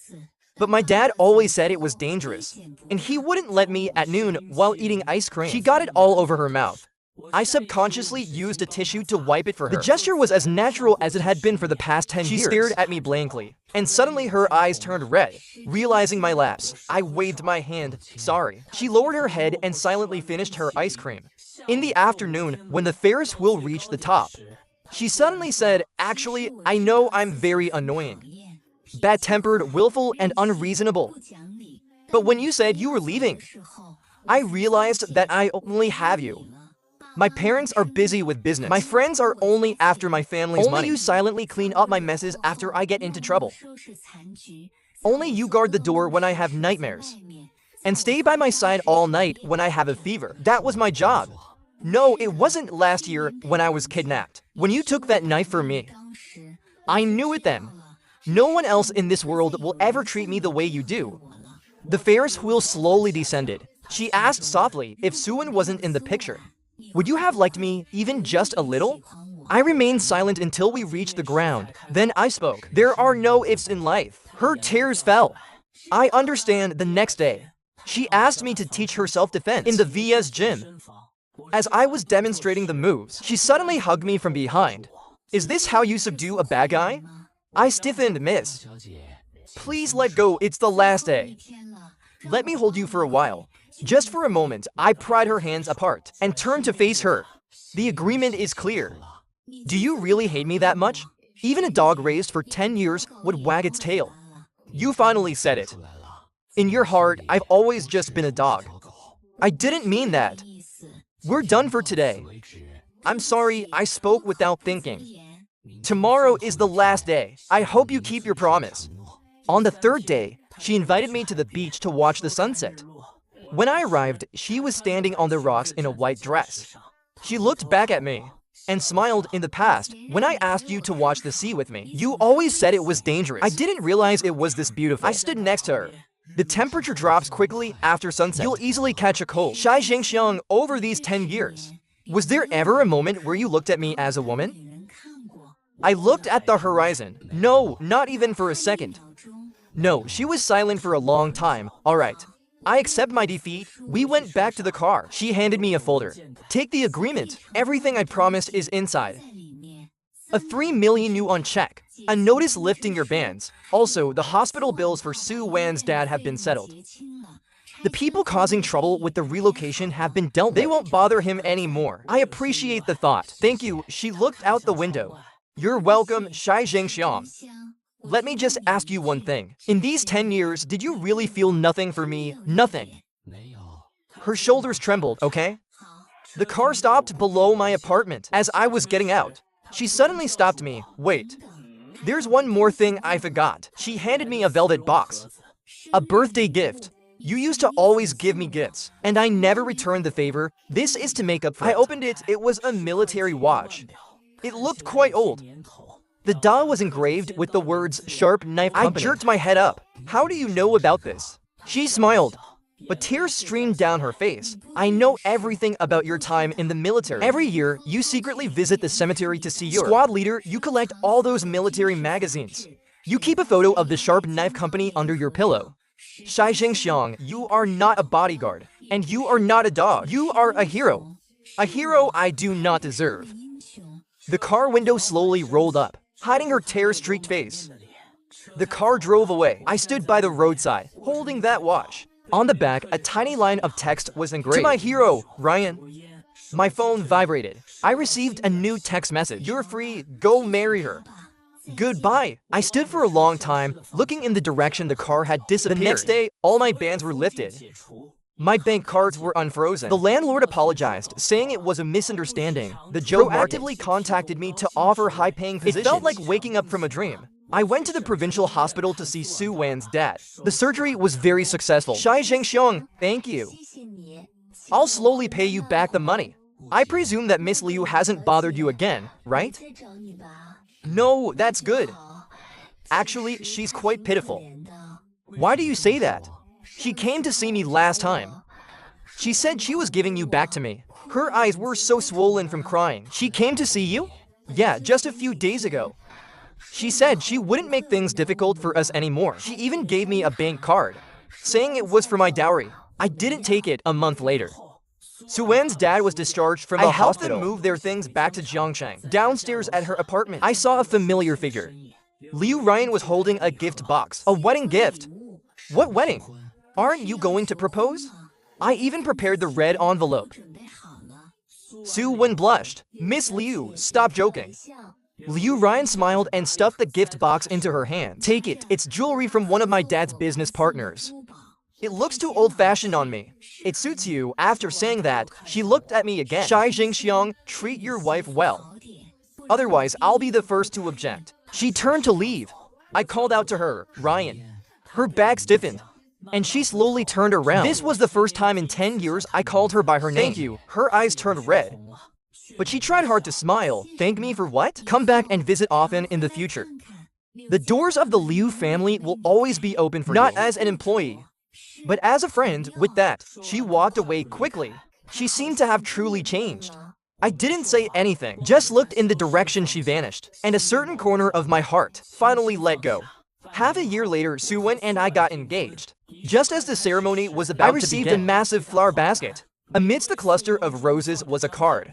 But my dad always said it was dangerous, and he wouldn't let me at noon while eating ice cream. She got it all over her mouth. I subconsciously used a tissue to wipe it for her. The gesture was as natural as it had been for the past 10 years. She stared at me blankly, and suddenly her eyes turned red. Realizing my lapse, I waved my hand, sorry. She lowered her head and silently finished her ice cream. In the afternoon, when the Ferris wheel reached the top, she suddenly said, actually, I know I'm very annoying. Bad-tempered, willful, and unreasonable. But when you said you were leaving, I realized that I only have you. My parents are busy with business. My friends are only after my family's money. Only you silently clean up my messes after I get into trouble. Only you guard the door when I have nightmares. And stay by my side all night when I have a fever. That was my job. No, it wasn't last year when I was kidnapped. When you took that knife from me. I knew it then. No one else in this world will ever treat me the way you do. The Ferris wheel slowly descended. She asked softly if Suwon wasn't in the picture. Would you have liked me even just a little? I remained silent until we reached the ground. Then I spoke. There are no ifs in life. Her tears fell. I understand the next day. She asked me to teach her self-defense in the VS gym. As I was demonstrating the moves, she suddenly hugged me from behind. Is this how you subdue a bad guy? I stiffened, miss. Please let go, it's the last day. Let me hold you for a while. Just for a moment, I pried her hands apart and turned to face her. The agreement is clear. Do you really hate me that much? Even a dog raised for 10 years would wag its tail. You finally said it. In your heart, I've always just been a dog. I didn't mean that. We're done for today. I'm sorry, I spoke without thinking. Tomorrow is the last day. I hope you keep your promise. On the third day, she invited me to the beach to watch the sunset. When I arrived, she was standing on the rocks in a white dress. She looked back at me and smiled. In the past, when I asked you to watch the sea with me, you always said it was dangerous. I didn't realize it was this beautiful. I stood next to her. The temperature drops quickly after sunset. You'll easily catch a cold. Shi Zhenxiang, over these 10 years, was there ever a moment where you looked at me as a woman? I looked at the horizon. No, not even for a second. No, she was silent for a long time. All right. I accept my defeat. We went back to the car. She handed me a folder. Take the agreement. Everything I promised is inside. A 3 million yuan check. A notice lifting your bans. Also, the hospital bills for Su Wan's dad have been settled. The people causing trouble with the relocation have been dealt with. They won't bother him anymore. I appreciate the thought. Thank you. She looked out the window. You're welcome, Shi Zhenxiang. Let me just ask you one thing. In these 10 years, did you really feel nothing for me? Nothing. Her shoulders trembled, okay? The car stopped below my apartment. As I was getting out, she suddenly stopped me. Wait. There's one more thing I forgot. She handed me a velvet box. A birthday gift. You used to always give me gifts, and I never returned the favor. This is to make up for it. I opened it. It was a military watch. It looked quite old. The dial was engraved with the words Sharp Knife Company. I jerked my head up. How do you know about this? She smiled, but tears streamed down her face. I know everything about your time in the military. Every year, you secretly visit the cemetery to see your squad leader. You collect all those military magazines. You keep a photo of the Sharp Knife Company under your pillow. Shi Zhenxiang, you are not a bodyguard, and you are not a dog. You are a hero. A hero I do not deserve. The car window slowly rolled up, hiding her tear-streaked face. The car drove away. I stood by the roadside, holding that watch. On the back, a tiny line of text was engraved. To my hero, Ryan. My phone vibrated. I received a new text message. You're free. Go marry her. Goodbye. I stood for a long time, looking in the direction the car had disappeared. The next day, all my bans were lifted. My bank cards were unfrozen. The landlord apologized, saying it was a misunderstanding. The Joe proactively contacted me to offer high-paying positions. It felt like waking up from a dream. I went to the provincial hospital to see Su Wan's dad. The surgery was very successful. Shi Zhenxiang, thank you. I'll slowly pay you back the money. I presume that Miss Liu hasn't bothered you again, right? No, that's good. Actually, she's quite pitiful. Why do you say that? She came to see me last time. She said she was giving you back to me. Her eyes were so swollen from crying. She came to see you? Yeah, just a few days ago. She said she wouldn't make things difficult for us anymore. She even gave me a bank card, saying it was for my dowry. I didn't take it. A month later, Su Wan's dad was discharged from the hospital. I helped them move their things back to Jiangcheng. Downstairs at her apartment, I saw a familiar figure. Liu Ryan was holding a gift box. A wedding gift. What wedding? Aren't you going to propose? I even prepared the red envelope. Su Wen blushed. Miss Liu, stop joking. Liu Ryan smiled and stuffed the gift box into her hand. Take it. It's jewelry from one of my dad's business partners. It looks too old-fashioned on me. It suits you. After saying that, she looked at me again. Shi Zhenxiang, treat your wife well. Otherwise, I'll be the first to object. She turned to leave. I called out to her, Ryan. Her back stiffened, and she slowly turned around. This was the first time in 10 years I called her by her name. Thank you. Her eyes turned red. But she tried hard to smile. Thank me for what? Come back and visit often in the future. The doors of the Liu family will always be open for you. Not as an employee, but as a friend. With that, she walked away quickly. She seemed to have truly changed. I didn't say anything, just looked in the direction she vanished, and a certain corner of my heart finally let go. Half a year later, Su Wen and I got engaged. Just as the ceremony was about to begin, I received a massive flower basket. Amidst the cluster of roses was a card,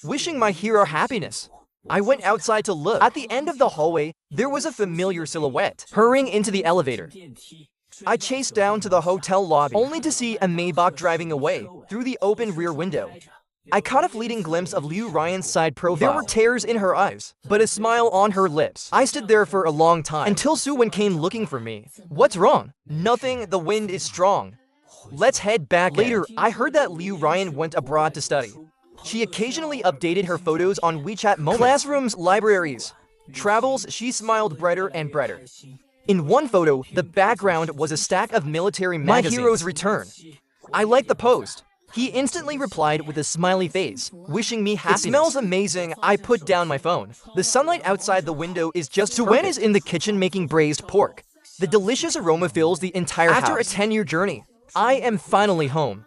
wishing my hero happiness. I went outside to look. At the end of the hallway, there was a familiar silhouette, hurrying into the elevator. I chased down to the hotel lobby, only to see a Maybach driving away through the open rear window. I caught a fleeting glimpse of Liu Ryan's side profile. There were tears in her eyes, but a smile on her lips. I stood there for a long time, until Su Wen came looking for me. What's wrong? Nothing, the wind is strong. Let's head back. Later, I heard that Liu Ryan went abroad to study. She occasionally updated her photos on WeChat moments. Classrooms, libraries, Travels, she smiled brighter and brighter. In one photo, the background was a stack of military magazines. My hero's return. I like the post. He instantly replied with a smiley face, wishing me happiness. It smells amazing. I put down my phone. The sunlight outside the window is just Suen is in the kitchen making braised pork. The delicious aroma fills the entire house. After a 10-year journey, I am finally home.